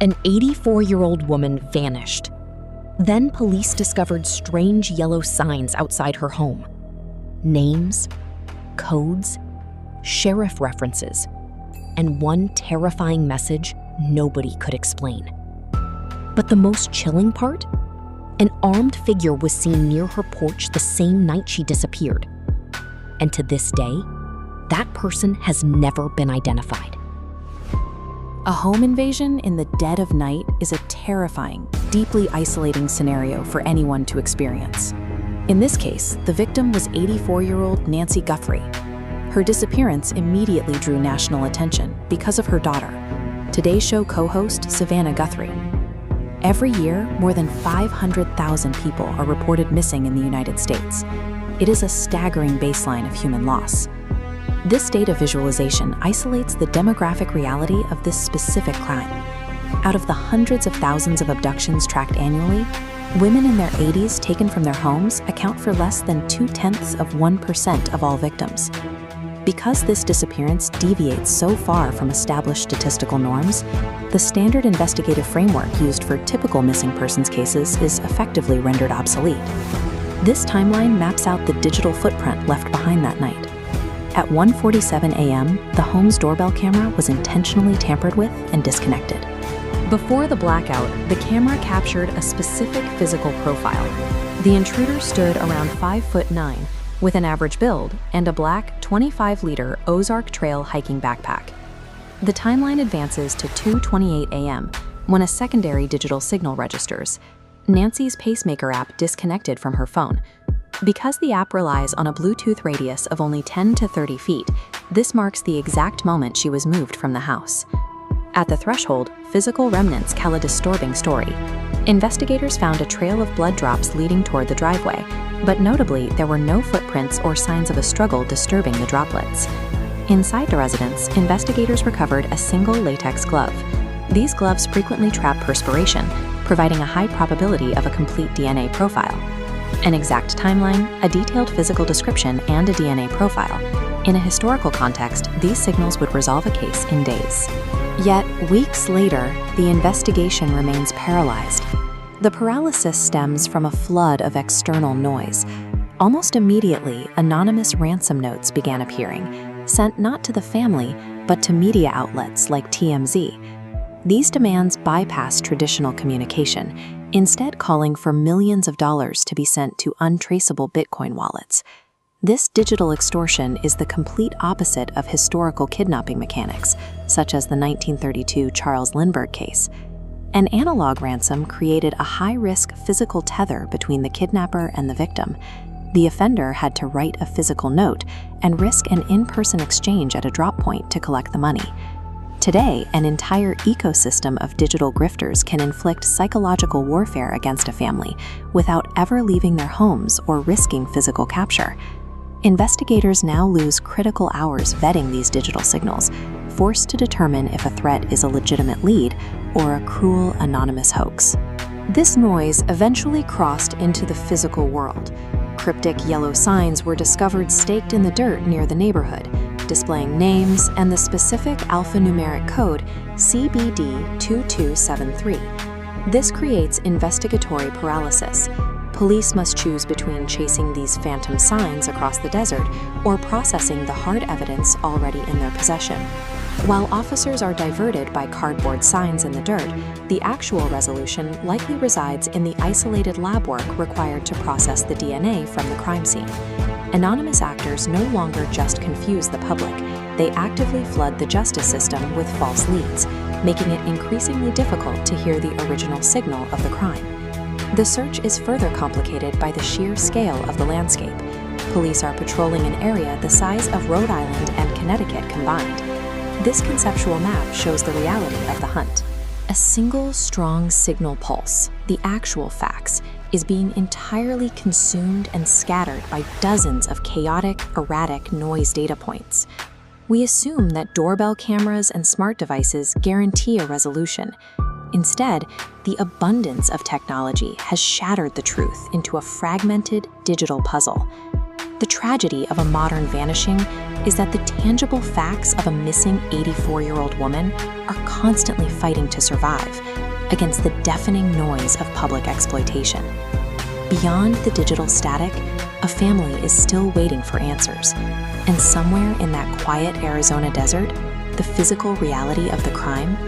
An 84-year-old woman vanished. Then police discovered strange yellow signs outside her home. Names, codes, sheriff references, and one terrifying message nobody could explain. But the most chilling part? An armed figure was seen near her porch the same night she disappeared. And to this day, that person has never been identified. A home invasion in the dead of night is a terrifying, deeply isolating scenario for anyone to experience. In this case, the victim was 84-year-old Nancy Guthrie. Her disappearance immediately drew national attention because of her daughter, Today Show co-host Savannah Guthrie. Every year, more than 500,000 people are reported missing in the United States. It is a staggering baseline of human loss. This data visualization isolates the demographic reality of this specific crime. Out of the hundreds of thousands of abductions tracked annually, women in their 80s taken from their homes account for less than 0.2% of all victims. Because this disappearance deviates so far from established statistical norms, the standard investigative framework used for typical missing persons cases is effectively rendered obsolete. This timeline maps out the digital footprint left behind that night. At 1:47 a.m., the home's doorbell camera was intentionally tampered with and disconnected. Before the blackout, the camera captured a specific physical profile. The intruder stood around 5'9", with an average build and a black 25-liter Ozark Trail hiking backpack. The timeline advances to 2:28 a.m., when a secondary digital signal registers. Nancy's pacemaker app disconnected from her phone. Because the app relies on a Bluetooth radius of only 10 to 30 feet, this marks the exact moment she was moved from the house. At the threshold, physical remnants tell a disturbing story. Investigators found a trail of blood drops leading toward the driveway, but notably, there were no footprints or signs of a struggle disturbing the droplets. Inside the residence, investigators recovered a single latex glove. These gloves frequently trap perspiration, providing a high probability of a complete DNA profile. An exact timeline, a detailed physical description, and a DNA profile. In a historical context, these signals would resolve a case in days. Yet, weeks later, the investigation remains paralyzed. The paralysis stems from a flood of external noise. Almost immediately, anonymous ransom notes began appearing, sent not to the family, but to media outlets like TMZ. These demands bypass traditional communication, instead calling for millions of dollars to be sent to untraceable Bitcoin wallets. This digital extortion is the complete opposite of historical kidnapping mechanics, such as the 1932 Charles Lindbergh case. An analog ransom created a high-risk physical tether between the kidnapper and the victim. The offender had to write a physical note and risk an in-person exchange at a drop point to collect the money. Today, an entire ecosystem of digital grifters can inflict psychological warfare against a family without ever leaving their homes or risking physical capture. Investigators now lose critical hours vetting these digital signals, forced to determine if a threat is a legitimate lead or a cruel, anonymous hoax. This noise eventually crossed into the physical world. Cryptic yellow signs were discovered staked in the dirt near the neighborhood, displaying names and the specific alphanumeric code CBD2273. This creates investigatory paralysis. Police must choose between chasing these phantom signs across the desert or processing the hard evidence already in their possession. While officers are diverted by cardboard signs in the dirt, the actual resolution likely resides in the isolated lab work required to process the DNA from the crime scene. Anonymous actors no longer just confuse the public, they actively flood the justice system with false leads, making it increasingly difficult to hear the original signal of the crime. The search is further complicated by the sheer scale of the landscape. Police are patrolling an area the size of Rhode Island and Connecticut combined. This conceptual map shows the reality of the hunt. A single strong signal pulse, the actual facts, is being entirely consumed and scattered by dozens of chaotic, erratic noise data points. We assume that doorbell cameras and smart devices guarantee a resolution. Instead, the abundance of technology has shattered the truth into a fragmented digital puzzle. The tragedy of a modern vanishing is that the tangible facts of a missing 84-year-old woman are constantly fighting to survive against the deafening noise of public exploitation. Beyond the digital static, a family is still waiting for answers, and somewhere in that quiet Arizona desert, the physical reality of the crime